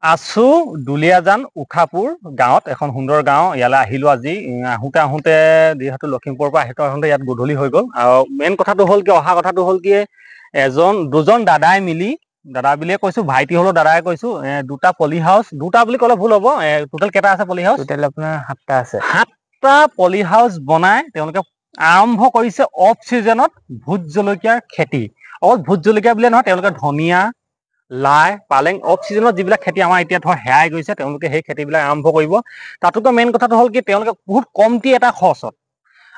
আছো দুলীয়াজান উঠাপুৰ গাঁৱত এখন সুন্দৰ গাঁও ইয়ালৈ আহিলো আজি আহোঁতে যিহেতু লখিমপুৰৰ পৰা আহোঁতে ইয়াত গধূলি হৈ গ'ল আৰু মেইন কথাটো হ'ল কি অহা কথাটো হ'ল কি দুজন দাদাই মিলি দাদা বুলিয়ে কৈছো ভাইটি হলেও দাদাই কৈছো দুটা পলি হাউচ দুটা বুলি ক'লে ভুল হ'ব টোটেল কেইটা আছে পলি হাউচ টোটেল আপোনাৰ 7টা আছে 7টা পলি হাউচ বনাই তেওঁলোকে আৰম্ভ কৰিছে অফ চিজনত ভোট জলকীয়াৰ খেতি অকল ভোট জলকীয়া বুলিয়ে নহয় তেওঁলোকে ধনিয়া লাই পালেং অফ চিজনত যিবিলাক খেতি আমাৰ এতিয়া ধৰ হেৰাই গৈছে তেওঁলোকে সেই খেতিবিলাক আৰম্ভ কৰিব তাতোকৈ মেইন কথাটো হ'ল কি তেওঁলোকে বহুত কমটি এটা খৰচত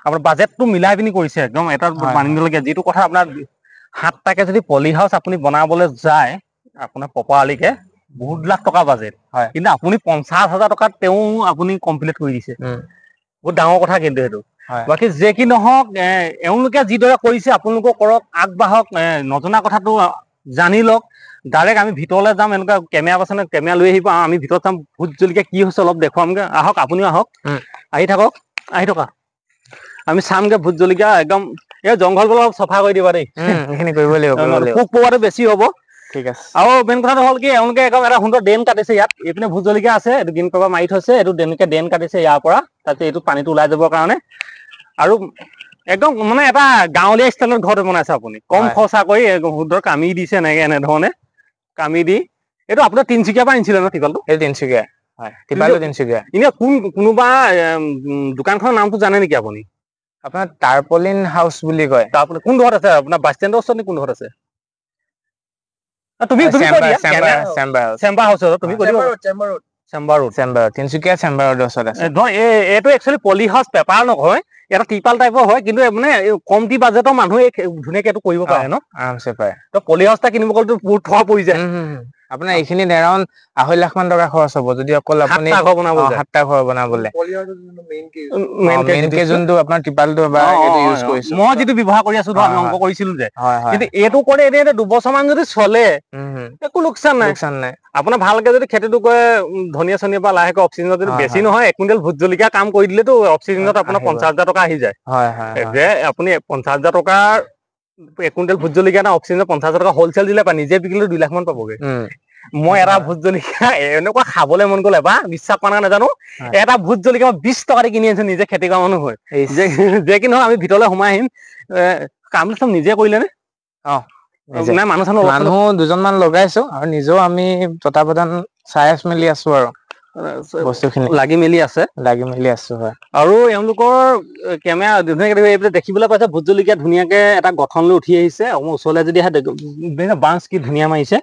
আপোনাৰ বাজেটটো মিলাই পিনি কৰিছে একদম এটা মানিবলগীয়া যিটো কথা আপোনাৰ 7টাকে যদি পলি হাউচ আপুনি বনাবলৈ যায় আপোনাৰ প্ৰপাৰলিকে বহুত লাখ টকা বাজেট কিন্তু আপুনি 50,000 টকাত তেওঁ আপুনি কমপ্লিট কৰি দিছে বহুত ডাঙৰ কথা কিন্তু সেইটো বাকী যে কি নহওক এওঁলোকে যিদৰে কৰিছে আপোনালোকেও কৰক আগবাঢ়ক নজনা কথাটো জানি লওক ডাইৰেক্ট আমি ভিতৰলৈ যাম এনেকুৱা কেমেৰা পাৰ্চনে কেমেৰা লৈ আহিব আমি ভিতৰত যাম ভোট জলকীয়া কি হৈছে অলপ দেখুৱামগৈ আহক আপুনিও আহক আহি থাকক আহি থকা আমি চামগৈ ভোট জলকীয়া একদম এই জংঘলবোৰ অলপ চফা কৰি দিবা দেই এইখিনি কৰিব লাগিব পোক পৰুৱাটো বেছি হ'ব ঠিক আছে আৰু মেইন কথাটো হ'ল কি এওঁলোকে একদম এটা সুন্দৰ ড্ৰেইন কাটিছে ইয়াত এইপিনে ভোট জলকীয়া আছে এইটো গ্ৰীণ পেপাৰ মাৰি থৈছে এইটো তেনেকৈ ড্ৰেইন কাটিছে ইয়াৰ পৰা তাৰপিছত এইটো পানীটো ওলাই যাবৰ কাৰণে আৰু একদম মানে এটা গাঁৱলীয়া ষ্টাইলত ঘৰতে বনাইছে আপুনি কম খৰচা কৰি সুন্দৰ কামি দিছে এনেধৰণে কামি দি এইটো আপোনাৰ তিনচুকীয়াৰ পৰা আনিছিলে ন টিপালটো এই তিনচুকীয়া হয় টিপালটো তিনচুকীয়া এনে কোনোবা দোকানখনৰ নামটো জানে নেকি আপুনি আপোনাৰ টাৰ্পলিন হাউচ বুলি কয় তাৰপলি কোন ডোখৰত আছে আপোনাৰ বাছ ষ্টেণ্ডৰ ওচৰত নে কোন ডোখৰত আছে তুমি কৈ দিয়া চেম্বাৰ হাউচত তুমি কৈ দিবা চেম্বাৰ ৰোড তিনচুকীয়া চেম্বাৰ ৰোডৰ ওচৰত আছে ধৰ এইটো একচুৱেলি পলি হাউচ পেপাৰ নহয় এটা টিপাল টাইপৰ হয় কিন্তু মানে কমটি বাজেটৰ মানুহে ধুনীয়াকে এইটো কৰিব পাৰে ন আৰামছে পাৰে তো পলি হাউচ এটা কিনিব গ'লেতো বহুত টকা পৰি যায় আপোনাৰ এইখিনি এৰাউণ্ড 2.5 লাখ মান টকা খৰচ হ'ব যদি অকল আপুনি 7টা ঘৰ বনাবলে মেইনকে যোনটো আপোনাৰ টিপালটো বা এইটো ইউজ কৰিছো মই যিটো ব্যৱহাৰ কৰি আছো ধৰ আমি অংক কৰিছিলো যে কিন্তু এইটো কৰি এতিয়া 2 বছৰমান যদি চলে একো লোকচান নাই আপোনাৰ ভালকে যদি খেতিটো কৰে ধনিয়া চনিয়া বা লাহেকে অক্সিজেনত যদি বেছি নহয় 1 কুইণ্টেল ভোট জলকীয়া কাম কৰি দিলেতো অক্সিজেনত আপোনাৰ 50,000 টকা আহি যায় যে আপুনি 50,000 টকাৰ 1 কুইণ্টেল ভোট জলকীয়া এটা অক্সিজেনত 50,000 টকা হোলচেল দিলে পায় নিজে বিকিলে 2 লাখ মান পাবগে মই এটা ভোট জলকীয়া এনেকুৱা খাবলৈ মন গ'লে বা বিশ্বাস কৰা নাজানো এটা ভোট জলকীয়া 20 টকা দি কিনি আনিছো নিজে খেতি কৰা মানুহ হয় যে কি নহয় আমি ভিতৰলৈ সোমাই আহিম কাম চব নিজে কৰিলে নে নাই মানুহ 2জনমান লগাইছো আৰু নিজেও আমি তত্বাৱধান চাই মেলি আছো আৰু বস্তুখিনি লাগি মেলি আছো হয় আৰু এওঁলোকৰ কেমেৰা ধুনীয়াকে দেখিবলৈ পাইছে ভোট জলকীয়া ধুনীয়াকে এটা গঠন লৈ উঠি আহিছে অকমান ওচৰলৈ যদি আহে বাঁছ কি ধুনীয়া মাৰিছে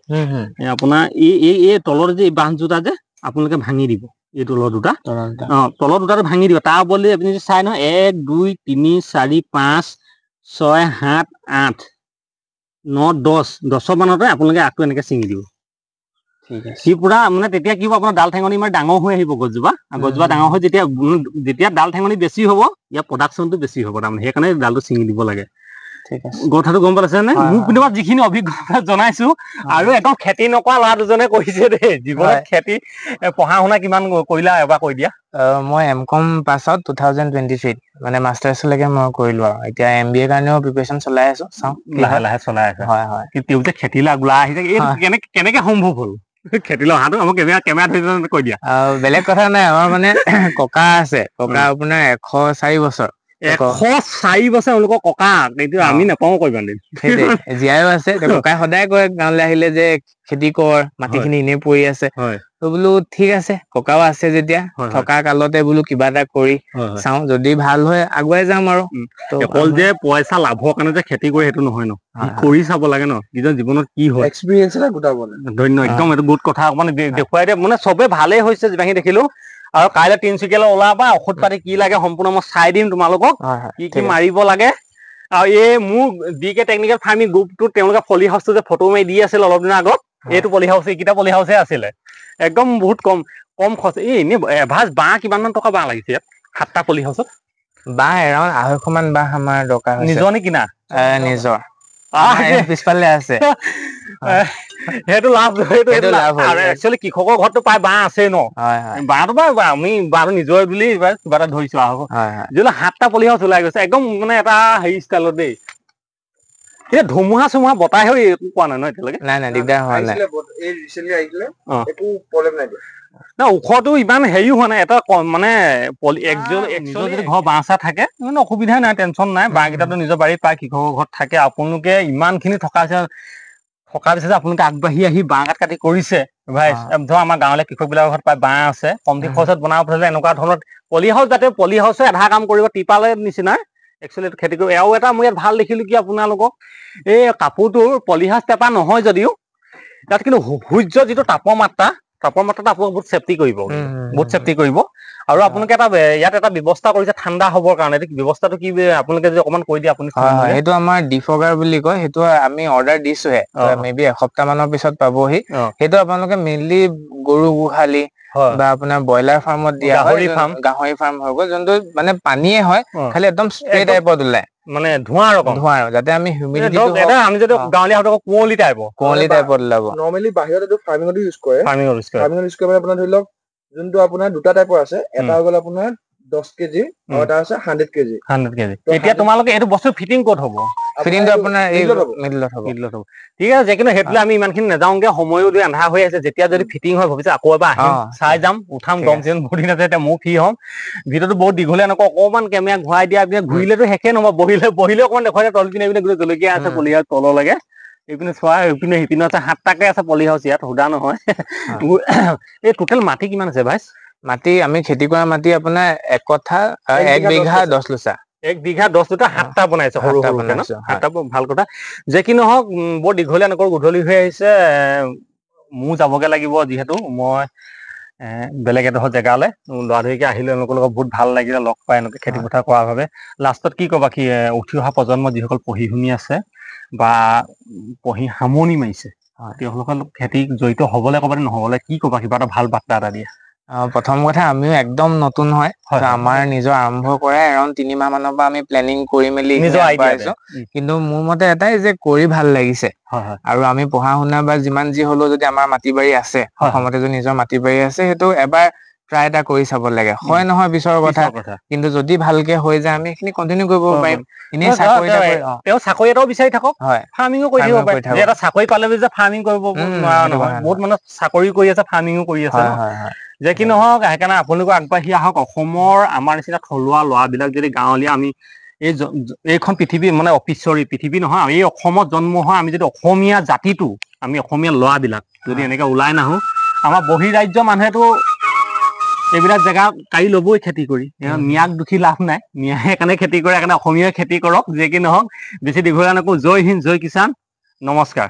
আপোনাৰ এই তলৰ যে বাঁছ দুটা যে আপোনালোকে ভাঙি দিব এই তলৰ দুটা তলৰ দুটাটো ভাঙি দিব তাৰ ওপৰলৈ আপুনি যদি চাই নহয় 1 2 3 4 5 6 7 8 9 10 মানতে আপোনালোকে আগটো এনেকে ছিঙি দিব সি পুৰা মানে তেতিয়া কি হ'ব আপোনাৰ ডাল ঠেঙনি ইমান ডাঙৰ হৈ আহিব গছজোপা ডাঙৰ হৈ যেতিয়া ডাল ঠেঙনি বেছি হ'ব ইয়াৰ প্ৰডাকশ্যনটো বেছি হ'ব তাৰমানে সেইকাৰণে ডালটো ছিঙি দিব লাগে কথাটো গম পাইছে নে মোক পিনেবা যিখিনি অভিজ্ঞতা জনাইছো আৰু একদম খেতি নকৰা ল'ৰা দুজনে কৈছে দেই জীৱনত খেতি পঢ়া শুনা কিমান কৰিলা এবাৰ কৈ দিয়া মই এমকম পাছ আউট 2023 মানে মাষ্টাৰ্ছলৈকে মই কৰিলো আৰু এতিয়া MBA কাৰণেও প্ৰিপাৰেচন চলাই আছো চাওঁ লাহে চলাই আছে কিন্তু যে খেতিলে ওলাই আহিছে কেনেকে সম্ভৱ হ'ল খেতিলৈ অহাটো আমাক কেমেৰা ধৰি কৈ দিয়া বেলেগ কথা নাই আমাৰ মানে ককা আছে ককা আপোনাৰ 104 বছৰ 104 বছৰ এওঁলোকৰ ককা এইটো আমি নাপাওঁ কৰিবা জীয়াইও আছে ককাই সদায় কয় গাঁৱলৈ আহিলে যে খেতি কৰ মাটিখিনি এনেই পৰি আছে তো বোলো ঠিক আছে ককাও আছে যেতিয়া থকা কালতে বোলো কিবা এটা কৰি চাওঁ যদি ভাল হয় আগুৱাই যাম আৰু অকল যে পইচা লাভৰ কাৰণে যে খেতি কৰি সেইটো নহয় ন কৰি চাব লাগে ন নিজৰ জীৱনত কি হয় এক্সপিৰিয়েঞ্চ এটা গোটাব ধন্য একদম এইটো গুড কথা মানে দেখুৱাই দিয়ে মানে চবে ভালেই হৈছে যিমানখিনি দেখিলো আৰু কাইলৈ তিনচুকীয়ালৈ ওলাবা ঔষধ পাতি কি লাগে সম্পূৰ্ণ মই চাই দিম তোমালোকক কি মাৰিব লাগে আৰু এই মোৰ DK টেকনিকেল ফাৰ্মিং গ্ৰুপটোত তেওঁলোকে পলি হাউচটো যে ফটো মাৰি দি আছিল অলপ দিনৰ আগত এইটো পলি হাউচ এইকেইটা পলি হাউচে আছিলে একদম বহুত কম খৰচ এনেই এভাজ বাঁহ কিমান মান টকা বাঁহ লাগিছে ইয়াত 7টা পলি হাউচত বাঁহ এৰাউণ্ড 250 মান বাঁহ আমাৰ দৰকাৰ হৈছে নিজৰ নে কিনা নিজৰ পিছফালে আছে সেইটো লাভ আৰু একচুৱেলি কৃষকৰ ঘৰতটো প্ৰায় বাঁহ আছেই ন বাঁহটো বাৰু আমি বাঁহটো নিজৰ বুলি কিবা এটা ধৰিছো আৰু যিবিলাক 7টা পলি হাউচ ওলাই গৈছে একদম মানে এটা হেৰি ষ্টাইলত দেই এতিয়া ধুমুহা চুমুহা বতাহে একো কোৱা নাই ন এতিয়ালৈকে? নাই দিগদাৰ হোৱা নাই। একো প্ৰব্লেম নাই। না ওখটো ইমান হেৰি হোৱা নাই, এটা মানে নিজৰ যদি ঘৰ বাঁহ চাহ থাকে ইমান অসুবিধা নাই, টেনচন নাই। বাঁহকেইটাতো নিজৰ বাৰীত পায়, কৃষকৰ ঘৰত থাকে। আপোনালোকে ইমানখিনি থকা পিছত আপোনালোকে আগবাঢ়ি আহি বাঁহ কাটি কৰিছে ভাই। ধৰ আমাৰ গাঁৱলীয়া কৃষক বিলাকৰ ঘৰত প্ৰায় বাঁহ আছে, কমটি খৰচত বনাব পাৰিলে এনেকুৱা ধৰণৰ পলি হাউচ, যাতে পলি হাউচে আধা কাম কৰিব, টিপালে নিচিনা একচুৱেলি খেতি কৰিব। আৰু এটা মই ইয়াত ভাল দেখিলো কি আপোনালোকক, এই কাপোৰটোৰ পলি হাউচ টেপা নহয় যদিও তাত কিন্তু সূৰ্যৰ যিটো তাপমাত্ৰাটো আপোনালোকে বহুত চেফটি কৰিব, বহুত চেফটি কৰিব। আৰু আপোনালোকে ইয়াত এটা ব্যৱস্থা কৰিছে ঠাণ্ডা হবৰ কাৰণে। ব্যৱস্থাটো কি আপোনালোকে যদি অকমান কৈ দিয়ে আপুনি। সেইটো আমাৰ ডিফগাৰ বুলি কয়, সেইটো আমি অৰ্ডাৰ দিছোহে, মে বি এসপ্তাহ মানৰ পিছত পাবহি। সেইটো আপোনালোকে মেইনলি গৰু গোহালি বা আপোনাৰ ব্ৰইলাৰ ফাৰ্মত দিয়া হয়, গাহৰি ফাৰ্ম হৈ গ'ল, যোনটো মানে পানীয়ে হয়, খালি একদম স্প্ৰে টাইপত ওলাই, মানে ধোঁৱা যাতে আমি হিউমিডিটিটো আমি যদি গাঁৱলীয়া কুঁৱলী টাইপত ওলাব। নৰ্মেলি বাহিৰত এইটো ফাৰ্মিঙত ইউজ কৰে, আপোনাৰ ধৰি লওক যোনটো আপোনাৰ দুটা টাইপৰ আছে, এটা হৈ গ'ল আপোনাৰ 10 কেজি আৰু এটা আছে 100 কেজি। এতিয়া তোমালোকে এইটো বস্তু ফিটিং ক'ত হ'ব? ফিটিংটো আপোনাৰ এই মিডলত হ'ব। ঠিক আছে, কিন্তু সেইটোলে আমি ইমানখিনি নাযাওঁগে, সময়ো যদি আন্ধাৰ হৈ আছে। যেতিয়া যদি ফিটিং হয় ভৱিষ্যত আকৌ এবাৰ আহিম, চাই যাম, উঠাম। দম চিজন বহুত দিন আছে, এতিয়া ময়ো ফ্ৰী হ'ম। ভিডিঅ'টো বহুত দীঘলীয়া নকওঁ, অকণমান কেমেৰা ঘূৰাই দিয়া, ঘূৰিলেতো শেষে নহ'ব। বহিলে অকণমান দেখুৱাই দিয়া, তল পিনে গোটেই জলকীয়া আছে পলি হাউচ তললৈকে। এইপিনে চোৱা, এইপিনে সিপিনে আছে, 7টাকে আছে পলি হাউচ ইয়াত, সুধা নহয়। এই টোটেল মাটি কিমান আছে ভাই? মাটি আমি খেতি কৰা মাটি আপোনাৰ 1 কঠা 1 বিঘা 10 লোচা। 1 বিঘা 10 লোচা 7টা বনাইছে, সৰু সৰুকে ন? 7টা ভাল কথা। যে কি নহওক, বৰ দীঘলীয়া নকৰো, গধূলি হৈ আহিছে। মোৰ যাবগে লাগিব, যিহেতু মই বেলেগ এডোখৰ জেগালে লৰালৰিকে আহিলো। এওঁলোকৰ লগত বহুত ভাল লাগিলে লগ পাই, এনেকে খেতি পথাৰ কৰাৰ বাবে। লাষ্টত কি কবা, কি উঠি অহা প্ৰজন্ম যিসকল পঢ়ি শুনি আছে বা পঢ়ি সামৰণি মাৰিছে, তেওঁলোকৰ খেতিত জড়িত হবলৈ ক'বাত নহ'বলে কি কবা, কিবা এটা ভাল বাৰ্তা এটা দিয়া। প্ৰথম কথা, আমিও একদম নতুন হয়, আমাৰ নিজৰ আৰম্ভ কৰাই এৰাউণ্ড 3 মাহ মানৰ পৰা আমি প্লেনিং কৰি মেলি আগবাঢ়িছো। কিন্তু মোৰ মতে এটাই যে কৰি ভাল লাগিছে, আৰু আমি পঢ়া শুনা বা যিমান যি হলেও যদি আমাৰ মাটি বাৰী আছে, অসমতে যদি নিজৰ মাটি বাৰী আছে, সেইটো এবাৰ ট্ৰাই এটা কৰি চাব লাগে। হয় নহয় পিছৰ কথা, কিন্তু যদি ভালকে হৈ যায় আমি এইখিনি কন্টিনিউ কৰিব পাৰিম। এনেই তেওঁ চাকৰি এটাও বিচাৰি থাকক, ফাৰ্মিঙো কৰি থাকিব পাৰে। যে এটা চাকৰি পালে যে ফাৰ্মিং কৰিব নোৱাৰা নহয়, বহুত মানুহ চাকৰি কৰি আছে, ফাৰ্মিঙো কৰি আছে। যে কি নহওক, সেইকাৰণে আপোনালোকে আগবাঢ়ি আহক। অসমৰ আমাৰ নিচিনা থলুৱা ল'ৰাবিলাক যদি গাঁৱলীয়া, আমি এইখন পৃথিৱী মানে পৃথিৱী নহয়, এই অসমত জন্ম হোৱা আমি যদি অসমীয়া জাতিটো, আমি অসমীয়া ল'ৰাবিলাক যদি এনেকে ওলাই নাহো, আমাৰ বহিঃৰাজ্যৰ মানুহেতো এইবিলাক জেগা কাঢ়ি ল'বই খেতি কৰি। মিয়াক দুখী লাভ নাই, মিয়াই সেইকাৰণে খেতি কৰে, সেইকাৰণে অসমীয়াই খেতি কৰক। যে কি নহওক, বেছি দীঘলীয়া নকৰো। জয় হিন্দ, জয় কিষাণ, নমস্কাৰ।